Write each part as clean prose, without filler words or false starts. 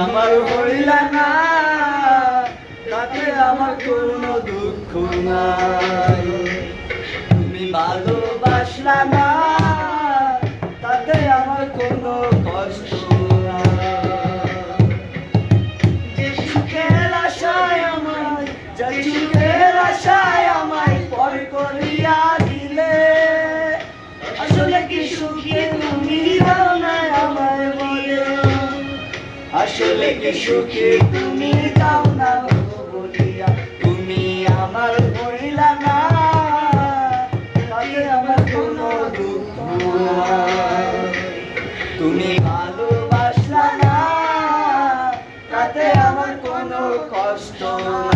আমার হইলা না, তাতে আমার কোনো দুঃখ নাই। তুমি ভালোবাসলা না, তাতে আমার কোনো কষ্ট নাই। যে সুখের আশায় আমায়, যে সুখের আশায় আমায় পর করিয়া দিলে, আসলে কি সুখী তুমি দাও না আমায় বলে, আসলে কি সুখী তুমি দাও না বলিয়া। তুমি আমার হইলা না, তাতে আমার কোনো দুঃখ নাই। তুমি ভালোবাসলা না, তাতে আমার কোনো কষ্ট নাই।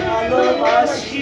ভালোবাসি